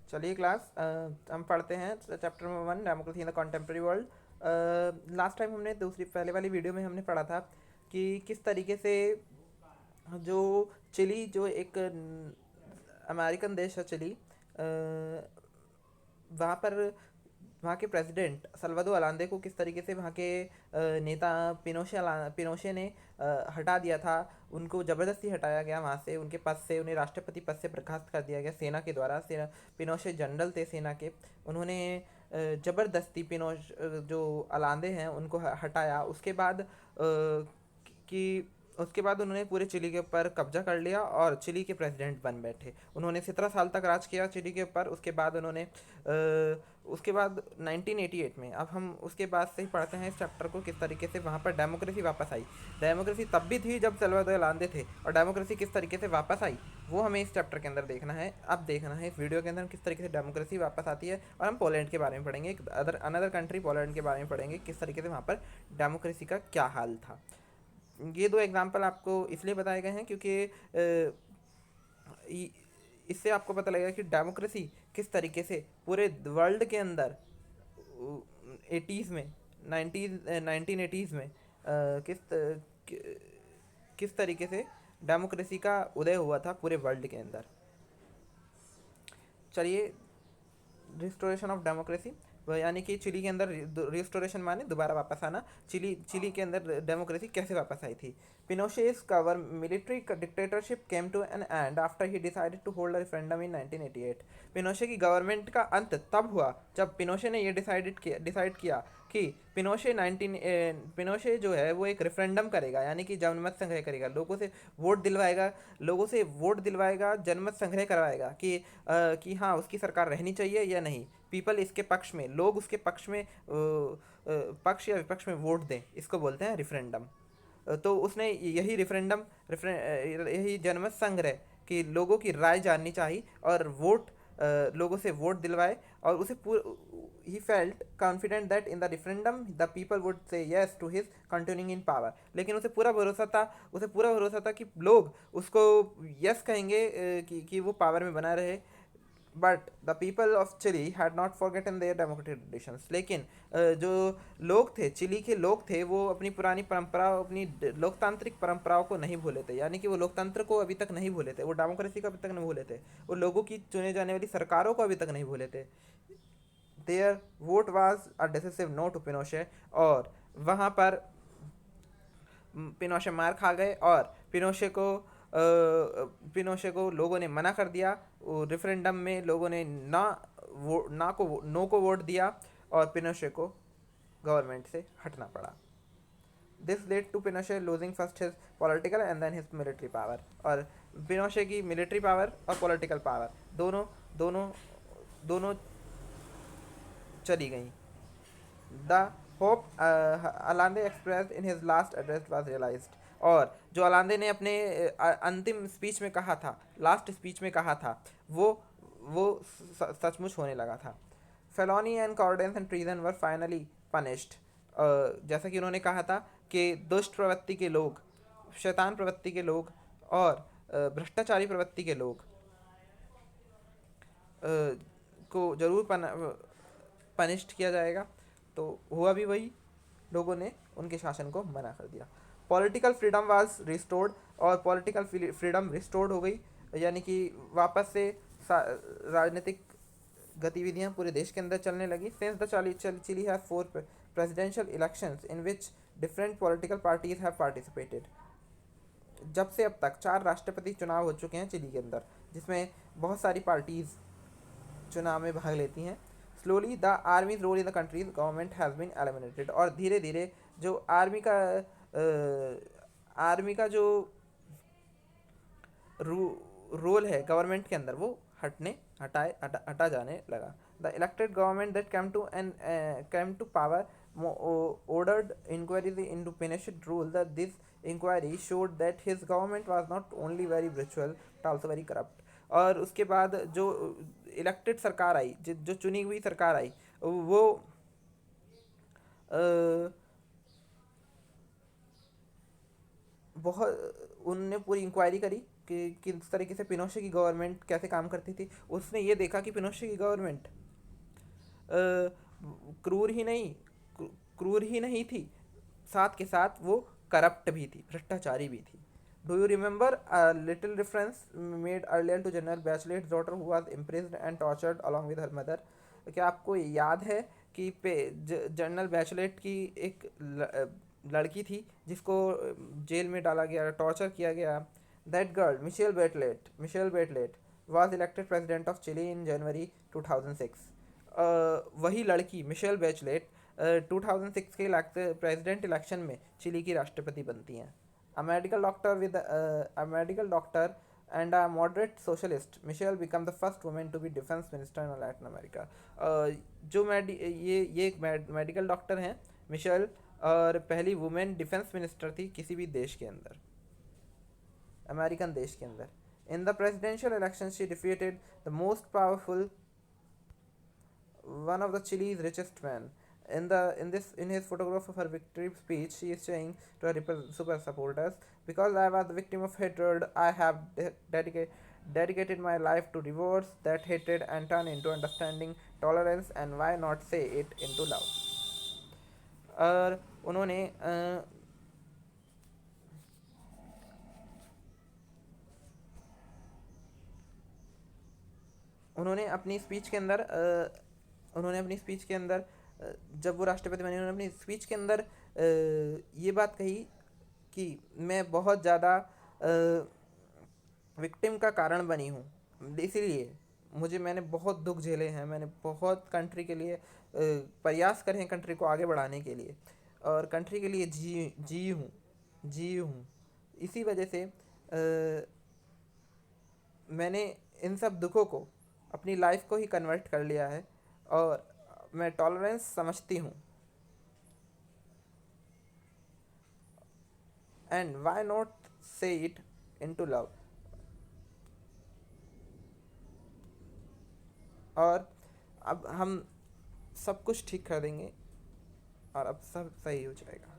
चलिए क्लास, हम पढ़ते हैं chapter number 1, democracy in the contemporary world. Last time हमने दूसरी पहले वाली वीडियो में हमने पढ़ा था कि किस तरीके से जो चिली, जो एक अमेरिकन देश है चिली, वहाँ पर वहाँ के प्रेसिडेंट सल्वाडो अलांदे को किस तरीके से वहाँ के नेता पिनोशे ने हटा दिया था। उनको ज़बरदस्ती हटाया गया वहाँ से, उनके पद से, उन्हें राष्ट्रपति पद से बर्खास्त कर दिया गया सेना के द्वारा। सेना, पिनोशे जनरल थे सेना के। उन्होंने ज़बरदस्ती जो अलांदे हैं उनको हटाया। उसके बाद कि उसके बाद उन्होंने पूरे चिली के ऊपर कब्जा कर लिया और चिली के प्रेसिडेंट बन बैठे। उन्होंने 17 साल तक राज किया चिली के ऊपर। उसके बाद 1988 में, अब हम उसके बाद से ही पढ़ते हैं इस चैप्टर को, किस तरीके से वहाँ पर डेमोक्रेसी वापस आई। डेमोक्रेसी तब भी थी जब सल्वाडोर अलांदे थे, और डेमोक्रेसी किस तरीके से वापस आई वो हमें इस चैप्टर के अंदर देखना है। अब देखना है इस वीडियो के अंदर किस तरीके से डेमोक्रेसी वापस आती है। और हम पोलैंड के बारे में पढ़ेंगे, एक अनदर कंट्री पोलैंड के बारे में पढ़ेंगे, किस तरीके से वहाँ पर डेमोक्रेसी का क्या हाल था। ये दो एग्जाम्पल आपको इसलिए बताए गए हैं क्योंकि इससे आपको पता लगेगा कि डेमोक्रेसी किस तरीके से पूरे वर्ल्ड के अंदर 80s में, 1980s में किस तरीके से डेमोक्रेसी का उदय हुआ था पूरे वर्ल्ड के अंदर। चलिए, रिस्टोरेशन ऑफ डेमोक्रेसी, यानी कि चिली के अंदर रिस्टोरेशन माने दोबारा वापस आना। चिली के अंदर डेमोक्रेसी कैसे वापस आई थी। Pinochet's cover military dictatorship came to an end after he decided to hold a referendum in 1988। Pinochet की गवर्नमेंट का अंत तब हुआ जब पिनोशे ने ये डिसाइड किया कि पिनोशे जो है वो एक रेफरेंडम करेगा, यानी कि जनमत संग्रह करेगा, लोगों से वोट दिलवाएगा, जनमत संग्रह करवाएगा कि हाँ उसकी सरकार रहनी चाहिए या नहीं। पीपल इसके पक्ष में, लोग उसके पक्ष में, पक्ष या विपक्ष में वोट दें, इसको बोलते हैं रिफरेंडम। तो उसने यही जनमत संग्रह कि लोगों की राय जाननी चाहिए और लोगों से वोट दिलवाए। और उसे ही felt confident that in the referendum the people would say yes to his continuing in power. लेकिन उसे पूरा भरोसा था कि लोग उसको यस कहेंगे, कि वो पावर में बना रहे। But the people of Chile had not forgotten their democratic traditions. लेकिन जो लोग थे, चिली के लोग थे, वो अपनी पुरानी परंपरा, अपनी लोकतांत्रिक परंपराओं को नहीं भूले थे। यानी कि वो लोकतंत्र को अभी तक नहीं भूले थे, वो डेमोक्रेसी को अभी तक नहीं भूले थे, वो लोगों की चुने जाने वाली सरकारों को अभी तक नहीं भूले थे। Their vote was a decisive no to Pinochet. और वहाँ पर पिनोशे मार खा गए और पिनोशे को लोगों ने मना कर दिया। रेफरेंडम में लोगों ने नो को वोट दिया और पिनोशे को गवर्नमेंट से हटना पड़ा। This led to Pinochet losing first his political and then his military power. और पिनोशे की मिलिट्री पावर और पॉलिटिकल पावर दोनों दोनों दोनों चली गई। The hope Allende expressed in his last address was realised. और जो अलांदे ने अपने अंतिम स्पीच में कहा था, लास्ट स्पीच में कहा था, वो वो सचमुच होने लगा था। Felony and accordance and treason were finally punished. जैसा कि उन्होंने कहा था कि दुष्ट प्रवृत्ति के लोग, शैतान प्रवृत्ति के लोग और भ्रष्टाचारी प्रवृत्ति के लोग को जरूर पनिश्ड किया जाएगा। तो हुआ भी वही, लोगों ने उनके शासन को मना कर दिया। पॉलिटिकल फ्रीडम वाज रिस्टोर्ड, और पॉलिटिकल फ्रीडम रिस्टोर्ड हो गई, यानी कि वापस से राजनीतिक गतिविधियां पूरे देश के अंदर चलने लगी। Since the Chile have 4 presidential elections in which different political parties have participated. जब से अब तक 4 राष्ट्रपति चुनाव हो चुके हैं चिली के अंदर, जिसमें बहुत सारी पार्टीज चुनाव में भाग लेती हैं। Slowly the army's role in the country's government has been eliminated. और धीरे धीरे जो आर्मी का जो रोल है गवर्नमेंट के अंदर, वो हटा जाने लगा। The elected government that came to power ordered inquiries into Pinochet rule. That this inquiry showed that his government was not only very brutal but also very corrupt. और उसके बाद जो इलेक्टेड सरकार आई, जो चुनी हुई सरकार आई, वो अ, बहुत उनने पूरी इंक्वायरी करी कि किस तरीके से पिनोशे की गवर्नमेंट कैसे काम करती थी, उसने ये देखा कि पिनोशे की गवर्नमेंट क्रूर ही नहीं क्रूर ही नहीं थी, साथ के साथ वो करप्ट भी थी, भ्रष्टाचारी भी थी. Do you remember little reference made earlier to General Bachelet's daughter who was imprisoned and tortured along with her mother? क्या आपको याद है कि जनरल बैचलेट की एक लड़की थी जिसको जेल में डाला गया, टॉर्चर किया गया? That girl Michelle Bachelet was elected president of Chile in January 2006. वही लड़की मिशेल बेचलेट 2006 के प्रेसिडेंट इलेक्शन में चिली की राष्ट्रपति बनती हैं. A medical doctor and a moderate socialist, Michelle became the first woman to be defense minister in Latin America. जो ये एक मेडिकल डॉक्टर हैं मिशेल, और पहली वुमेन डिफेंस मिनिस्टर थी किसी भी देश के अंदर, अमेरिकन देश के अंदर. In the presidential election, she defeated the most powerful, one of the Chile's richest men. In his photograph of her victory speech, she is saying to her super supporters, "Because I was the victim of hatred, I have dedicated my life to divorce that hatred and turn into understanding, tolerance, and why not say it into love." और उन्होंने उन्होंने अपनी speech के अंदर जब वो राष्ट्रपति बने, उन्होंने अपनी स्पीच के अंदर ये बात कही कि मैं बहुत ज़्यादा विक्टिम का कारण बनी हूँ, इसीलिए मैंने बहुत दुख झेले हैं, मैंने बहुत कंट्री के लिए प्रयास करे हैं कंट्री को आगे बढ़ाने के लिए, और कंट्री के लिए जी हूँ. इसी वजह से मैंने इन सब दुखों को अपनी लाइफ को ही कन्वर्ट कर लिया है, और मैं टॉलरेंस समझती हूँ. एंड वाई नॉट से इट इनटू लव. और अब हम सब कुछ ठीक कर देंगे, और अब सब सही हो जाएगा.